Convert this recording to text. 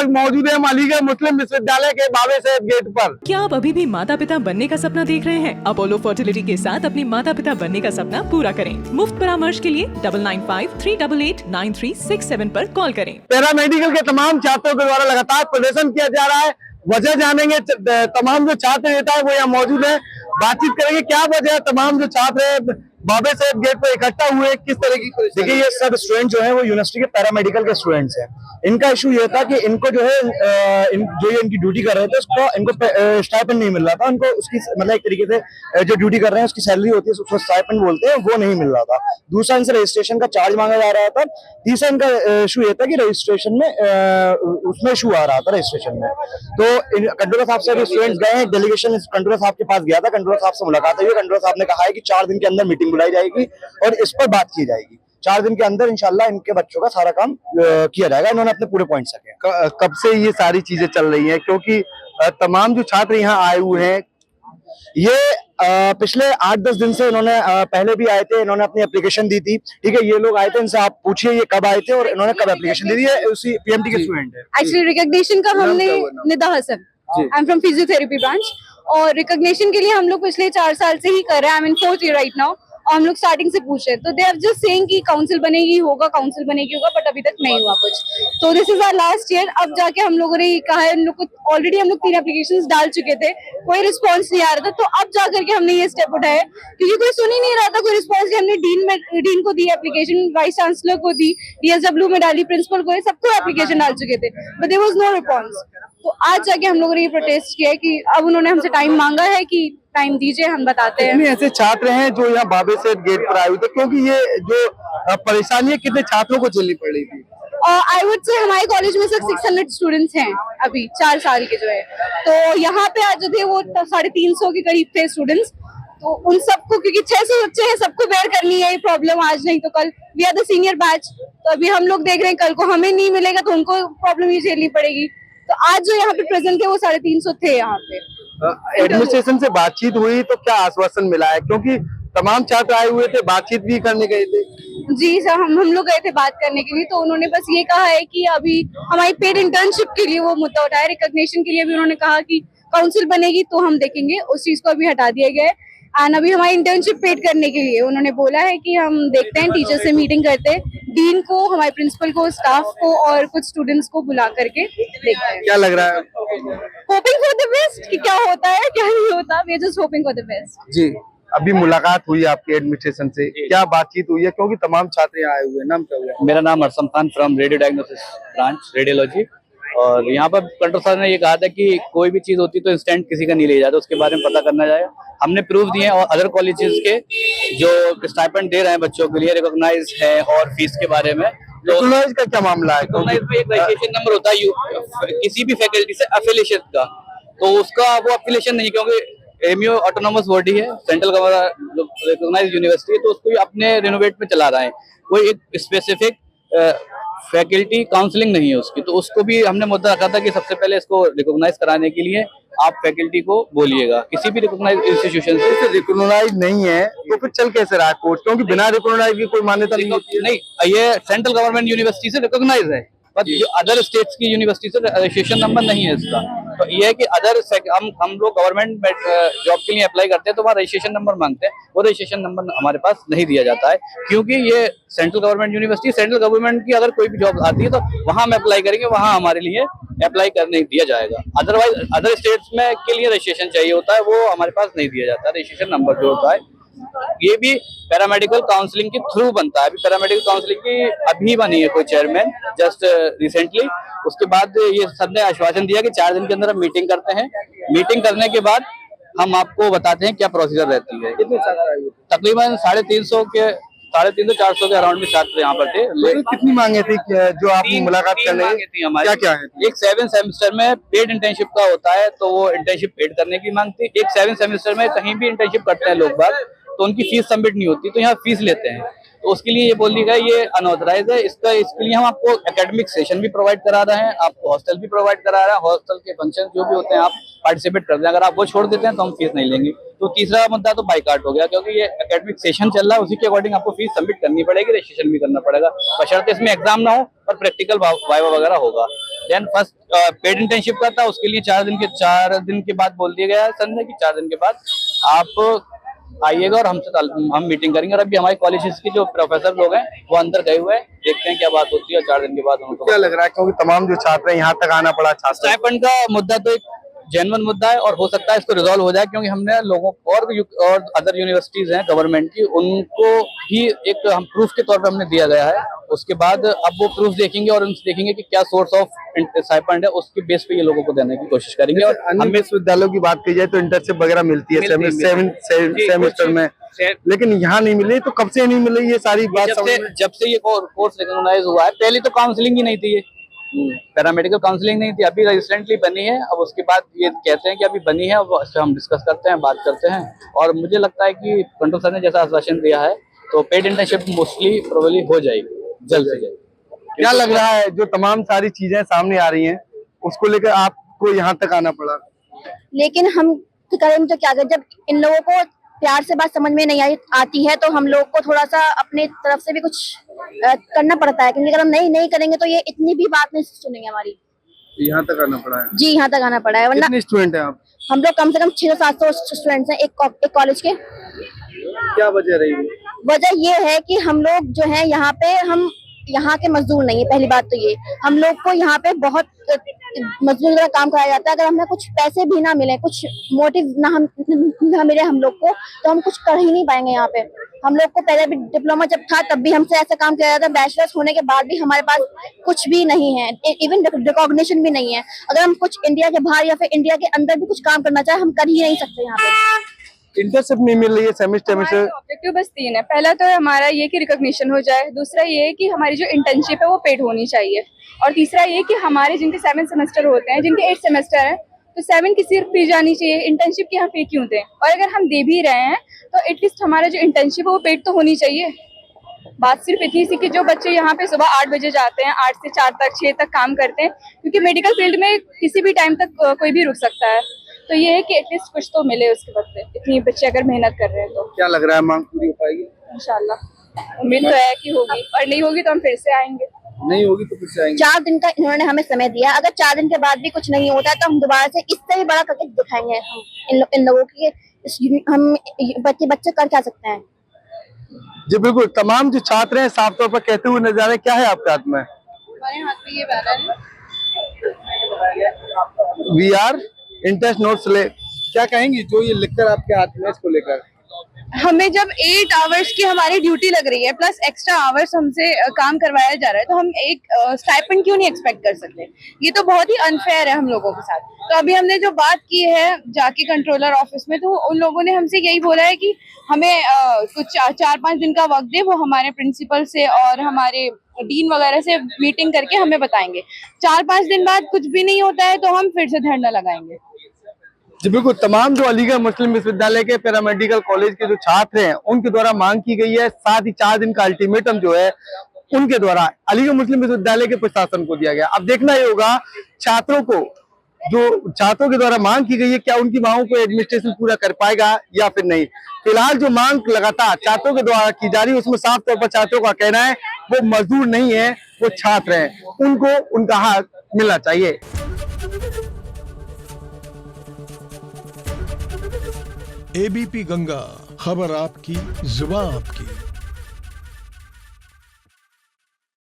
वक्त मौजूद है हम अलीगढ़ मुस्लिम विश्वविद्यालय के बाबे साहेब गेट पर। क्या आप अभी भी माता पिता बनने का सपना देख रहे हैं? अपोलो फर्टिलिटी के साथ अपनी माता पिता बनने का सपना पूरा करें। मुफ्त परामर्श के लिए 9953889367 पर कॉल करें। पैरामेडिकल के तमाम छात्रों के द्वारा लगातार प्रदर्शन किया जा रहा है। वजह जानेंगे, तमाम जो छात्र नेता है वो यहाँ मौजूद है, बातचीत करेंगे क्या वजह है तमाम जो छात्र है बाबे साहेब गेट पर इकट्ठा हुए, किस तरह की। देखिए ये सब स्टूडेंट जो है वो यूनिवर्सिटी के पैरामेडिकल के स्टूडेंट्स हैं। इनका इशू ये था कि इनको जो है जो ये इनकी ड्यूटी कर रहे थे उसको इनको स्टाइपेंड नहीं मिल रहा था, उनको उसकी मतलब एक तरीके से जो ड्यूटी कर रहे हैं उसकी सैलरी होती है उसको स्टाइपेंड बोलते हैं, वो नहीं मिल रहा था। दूसरा इनसे रजिस्ट्रेशन का चार्ज मांगा जा रहा था। तीसरा इनका इशू ये था कि रजिस्ट्रेशन में उसमें इशू आ रहा था रजिस्ट्रेशन में। तो कंट्रोलर साहब से स्टूडेंट्स गए हैं, डेलीगेशन कंट्रोलर साहब के पास गया था, कंट्रोलर साहब से मुलाकात हुई। कंट्रोलर साहब ने कहा है कि 4 दिन के अंदर मीटिंग बुलाई जाएगी और इस पर बात की जाएगी। 4 दिन के अंदर इंशाल्लाह इनके बच्चों का सारा काम किया जाएगा। इन्होंने अपने पूरे पॉइंट्स रखे। कब से ये सारी चीजें चल रही हैं? क्योंकि तमाम जो छात्र यहाँ आए हुए हैं ये पिछले 8-10 दिन से इन्होंने पहले भी आए थे, इन्होंने अपनी एप्लीकेशन दी थी। ठीक है, ये लोग आए थे, इनसे आप पूछिए ये कब आए थे और इन्होंने कब एप्लीकेशन दी थी। ये उसी पीएमटी के स्टूडेंट है। एक्चुअली रिकॉग्निशन का हमने Nida Hasan, I am from physiotherapy branch, और रिकॉग्निशन के लिए हम लोग पिछले 4 साल से ही कर रहे हैं। I am in 4th year right now, और हम लोग स्टार्टिंग से पूछ रहे हैं। तो दे आर जस्ट सेइंग कि काउंसिल बनेगी होगा, काउंसिल बनेगी होगा, बट अभी तक नहीं हुआ कुछ। तो this is our last year. अब जाके हम लोगों ने कहा है, उन लोग को ऑलरेडी हम लोग 3 एप्लीकेशंस डाल चुके थे, कोई रिस्पांस नहीं आ रहा था। तो अब जाकर के हमने ये स्टेप उठाया क्योंकि कोई सुन ही नहीं रहा था, कोई रिस्पांस नहीं। हमने डीन को दी एप्लीकेशन, वाइस चांसलर को दी, DSW में डाली, प्रिंसिपल को, सबको एप्लीकेशन डाल चुके थे, but there was no response. तो आज जाके हम लोगों ने ये प्रोटेस्ट किया है कि अब उन्होंने हमसे टाइम मांगा है कि टाइम दीजिए, हम बताते हैं। ऐसे छात्र हैं जो यहाँ बाबे साहेब गेट पर आए हुए थे, क्योंकि ये जो परेशानी है कितने छात्रों को झेलनी पड़ रही थी? आई वुड से हमारे कॉलेज में सिर्फ 600 स्टूडेंट्स हैं अभी 4 साल के जो है। तो यहाँ पे आज जो थे वो 350 के करीब थे स्टूडेंट्स। तो उन सबको, क्योंकि 600 बच्चे हैं, सबको बेयर करनी है ये प्रॉब्लम, आज नहीं तो कल। We are the senior batch, तो अभी हम लोग देख रहे हैं कल को हमें नहीं मिलेगा तो उनको प्रॉब्लम ये झेलनी पड़ेगी। तो आज जो यहाँ पे प्रेजेंट थे वो 350 थे यहाँ पे। एडमिनिस्ट्रेशन से बातचीत हुई तो क्या आश्वासन मिला है? क्योंकि तमाम छात्र आए हुए थे, बातचीत भी करने गए थे। जी सर, हम लोग गए थे बात करने के लिए। तो उन्होंने बस ये कहा है कि अभी हमारी पेड इंटर्नशिप के लिए वो मुद्दा उठाया, रिकॉग्निशन के लिए भी उन्होंने कहा कि काउंसिल बनेगी तो हम देखेंगे, उस चीज को अभी हटा दिया गया है। एंड अभी हमारी इंटर्नशिप पेड करने के लिए उन्होंने बोला है कि हम देखते हैं, टीचर से मीटिंग करते हैं, डीन को, हमारे प्रिंसिपल को, स्टाफ को और कुछ स्टूडेंट्स को बुला करके देखते हैं। क्या लग रहा है? होपिंग फॉर द बेस्ट कि क्या होता है क्या नहीं होता, we are just hoping for the best. जी, अभी मुलाकात हुई आपकी एडमिनिस्ट्रेशन से, क्या बातचीत हुई है? क्योंकि तमाम छात्र यहाँ आए हुए हैं। नाम क्या हुआ? मेरा नाम Harsam Khan from radio diagnosis branch radiology. और यहाँ पर कंट्रोल सर ने ये कहा था कि कोई भी चीज होती तो इंस्टेंट किसी का नहीं ले जाता, उसके बारे में पता करना जाएगा। हमने प्रूफ दिए और अदर कॉलेजेस के जो स्टाइपेंड दे रहे हैं बच्चों के लिए रिकॉग्नाइज है, और फीस के बारे में रिकॉग्नाइज का क्या मामला है? रिकॉग्नाइज में एक रजिस्ट्रेशन नंबर होता है किसी भी फैकल्टी से एफिलिएशन का, तो उसका वो एफिलिएशन नहीं, क्योंकि एमयू ऑटोनोमस बॉडी है, सेंट्रल गवर्नमेंट रिकॉग्नाइज्ड यूनिवर्सिटी है, तो उसको अपने रिनोवेट में चला रहा है। कोई एक स्पेसिफिक फैकल्टी काउंसलिंग नहीं है उसकी, तो उसको भी हमने मुद्दा रखा था कि सबसे पहले इसको रिकॉग्नाइज कराने के लिए आप फैकल्टी को बोलिएगा किसी भी रिकॉग्नाइज इंस्टीट्यूशन से। रिकॉग्नाइज नहीं है तो फिर चल कैसे रहा कोर्स? क्योंकि बिना रिकॉग्नाइज की कोई मान्यता नहीं। ये सेंट्रल गवर्नमेंट यूनिवर्सिटी से रिकॉग्नाइज है, पर जो अदर स्टेट्स की यूनिवर्सिटी से रजिस्ट्रेशन नंबर नहीं है इसका। तो ये है कि अदर हम लोग गवर्नमेंट जॉब के लिए अप्लाई करते हैं तो वहाँ रजिस्ट्रेशन नंबर मांगते हैं, वो रजिस्ट्रेशन नंबर हमारे पास नहीं दिया जाता है, क्योंकि ये central government university, central government की अगर कोई भी जॉब आती है तो वहाँ हम अप्लाई करेंगे, वहाँ हमारे लिए अप्लाई करने दिया जाएगा। अदरवाइज अदर स्टेट्स में के लिए रजिस्ट्रेशन चाहिए होता है, वो हमारे पास नहीं दिया जाता है रजिस्ट्रेशन नंबर जो होता है। ये भी पैरामेडिकल काउंसलिंग के थ्रू बनता है। अभी पैरामेडिकल काउंसलिंग की अभी बनी है कोई चेयरमैन जस्ट रिसेंटली। उसके बाद ये सबने आश्वासन दिया कि 4 दिन के अंदर हम मीटिंग करते हैं, मीटिंग करने के बाद हम आपको बताते हैं क्या प्रोसीजर रहती है। तकरीबन 350-400 के अराउंड में छात्र यहाँ पर थे। कितनी मांगे थी जो आपने मुलाकात करने थी हमारी? क्या क्या है? एक 7 सेमेस्टर में पेड इंटर्नशिप का होता है, तो वो इंटर्नशिप पेड करने की मांग थी। एक 7 सेमेस्टर में कहीं भी इंटर्नशिप करते हैं लोग बाग, तो उनकी फीस सबमिट नहीं होती, तो यहाँ फीस लेते हैं। तो उसके लिए ये बोल दिया गया ये अनऑथराइज है। इसके लिए हम आपको एकेडमिक सेशन भी प्रोवाइड करा रहे हैं, आपको हॉस्टल भी प्रोवाइड करा रहे हैं, हॉस्टल के फंक्शन जो भी होते हैं आप पार्टिसिपेट करते हैं। अगर आप वो छोड़ देते हैं तो हम फीस नहीं लेंगे। तो तीसरा मुद्दा तो बाइकाट हो गया, क्योंकि ये एकेडमिक सेशन चल रहा है, उसी के अकॉर्डिंग आपको फीस सबमिट करनी पड़ेगी, रजिस्ट्रेशन भी करना पड़ेगा, बशर्ते इसमें एग्जाम ना हो पर प्रैक्टिकल वाइवा वगैरह होगा। देन फर्स्ट पेड इंटर्नशिप का था, उसके लिए 4 दिन के बाद बोल दिया गया है सर ने कि 4 दिन के बाद आप आइएगा और हम मीटिंग करेंगे। और अभी हमारे कॉलेजेस के जो प्रोफेसर लोग हैं वो अंदर गए हुए हैं, देखते हैं क्या बात होती है और 4 दिन के बाद उनको क्या लग रहा है, क्योंकि तमाम जो छात्र हैं यहाँ तक आना पड़ा छात्र। स्टाइपेंड का मुद्दा तो एक जेन्युइन मुद्दा है और हो सकता है इसको रिजॉल्व हो जाए, क्योंकि हमने लोगों और अदर यूनिवर्सिटीज हैं गवर्नमेंट की, उनको ही एक हम प्रूफ के तौर पे हमने दिया गया है। उसके बाद अब वो प्रूफ देखेंगे और उनसे देखेंगे कि क्या सोर्स ऑफ स्टाइपेंड है, उसके बेस पे ये लोगों को देने की कोशिश करेंगे। और अन्य विश्वविद्यालयों की बात की जाए तो इंटर्नशिप वगैरह मिलती है सेमेस्टर में, लेकिन यहाँ नहीं मिल रही। तो कब से नहीं मिल रही ये सारी बात? जब से ये कोर्स रिकॉग्नाइज हुआ है, पहले तो काउंसलिंग ही नहीं थी, ये पैरामेडिकल काउंसलिंग नहीं थी, अभी रिसेंटली बनी है। अब उसके बाद ये कहते हैं कि अभी बनी है, अब हम डिस्कस करते हैं, बात करते हैं। और मुझे लगता है कि कंट्रोल सर ने जैसा आश्वासन दिया है तो पेड इंटर्नशिप मोस्टली प्रोबेबली हो जाएगी, जल्द से जल्द। क्या लग रहा है जो तमाम सारी चीजें सामने आ रही हैं उसको लेकर आपको यहाँ तक आना पड़ा? लेकिन हम करें तो क्या करें, जब इन लोगों को प्यार से बात समझ में नहीं आती है तो हम लोग को थोड़ा सा अपने तरफ से भी कुछ करना पड़ता है, क्योंकि अगर हम नहीं करेंगे तो ये इतनी भी बात नहीं सुनेंगे हमारी। यहाँ तक आना पड़ा है? जी, यहाँ तक आना पड़ा है। वरना कितने स्टूडेंट हैं आप? हम लोग कम से कम 600-700 स्टूडेंट्स हैं एक कॉलेज के। क्या वजह रही? वजह ये है कि हम लोग जो है यहाँ पे, हम यहाँ के मजदूर नहीं है। पहली बात तो ये, हम लोग को यहाँ पे बहुत मजदूरी का काम कराया जाता है। अगर हमें कुछ पैसे भी ना मिले, कुछ मोटिव ना मिले हम लोग को, तो हम कुछ कर ही नहीं पाएंगे यहाँ पे। हम लोग को पहले भी डिप्लोमा जब था तब भी हमसे ऐसा काम किया जाता है, बैचलर्स होने के बाद भी हमारे पास कुछ भी नहीं है, इवन रिकॉग्निशन भी नहीं है। अगर हम कुछ इंडिया के बाहर या फिर इंडिया के अंदर भी कुछ काम करना चाहे, हम कर ही नहीं सकते यहाँ पे। इंटर्नशिप नहीं मिल रही है सेमेस्टर में से? ऑब्जेक्टिव बस 3 है। पहला तो हमारा ये कि रिकॉग्निशन हो जाए, दूसरा ये है कि हमारी जो इंटर्नशिप है वो पेड होनी चाहिए, और तीसरा ये कि हमारे जिनके 7 सेमेस्टर होते हैं, जिनके 8 सेमेस्टर है, तो 7 की सिर्फ फी जानी चाहिए। इंटर्नशिप की हम फी क्यों दें? और अगर हम दे भी रहे हैं तो एटलीस्ट हमारा जो इंटर्नशिप है वो पेड तो होनी चाहिए। बात सिर्फ इतनी सी कि जो बच्चे यहाँ पे सुबह 8 बजे जाते हैं, 8 से 4 तक 6 तक काम करते हैं, क्योंकि मेडिकल फील्ड में किसी भी टाइम तक कोई भी रुक सकता है, तो ये है कि एटलीस्ट कुछ तो मिले उसके बदले। इतनी बच्चे अगर मेहनत कर रहे हैं तो क्या लग रहा है मांग पूरी हो पाएगी? इंशाल्लाह उम्मीद तो है कि होगी, और नहीं होगी तो हम फिर से आएंगे। नहीं होगी तो फिर से आएंगे। 4 दिन का इन्होंने हमें समय दिया, अगर 4 दिन के बाद भी कुछ नहीं होता है तो हम दोबारा से इससे भी बड़ा करके दिखाएंगे हम इन लोगों की। हम बच्चे कर क्या सकते हैं। जी बिल्कुल, तमाम जो छात्र हैं साफ तौर पर कहते हुए नजर आ रहे हैं। क्या है आपके हाथ में? हमारे हाथ में ये बैनर है, वी आर इंटरेस्ट नोट्स ले। क्या कहेंगी जो ये लिखकर आपके हाथ में, इसको लेकर? हमें जब 8 आवर्स की हमारी ड्यूटी लग रही है प्लस एक्स्ट्रा आवर्स हमसे काम करवाया जा रहा है, तो हम एक स्टाइपेंड क्यों नहीं एक्सपेक्ट कर सकते? ये तो बहुत ही अनफेयर है हम लोगों के साथ। तो अभी हमने जो बात की है जाके कंट्रोलर ऑफिस में, तो उन लोगों ने हमसे यही बोला है कि हमें कुछ 4-5 दिन का वक्त दे, वो हमारे प्रिंसिपल से और हमारे डीन वगैरह से मीटिंग करके हमें बताएंगे। 4-5 दिन बाद कुछ भी नहीं होता है तो हम फिर से धरना लगाएंगे। जी बिल्कुल, तमाम जो अलीगढ़ मुस्लिम विश्वविद्यालय के पैरामेडिकल कॉलेज के जो छात्र हैं उनके द्वारा मांग की गई है, साथ ही 4 दिन का अल्टीमेटम जो है उनके द्वारा अलीगढ़ मुस्लिम विश्वविद्यालय के प्रशासन को दिया गया। अब देखना ये होगा छात्रों को, जो छात्रों के द्वारा मांग की गई है, क्या उनकी मांगों को एडमिनिस्ट्रेशन पूरा कर पाएगा या फिर नहीं। फिलहाल जो मांग लगातार छात्रों के द्वारा की जा रही है उसमें साफ तौर पर छात्रों का कहना है वो मजदूर नहीं है, वो छात्र हैं, उनको उनका हक मिलना चाहिए। एबीपी गंगा, खबर आपकी, जुबान आपकी।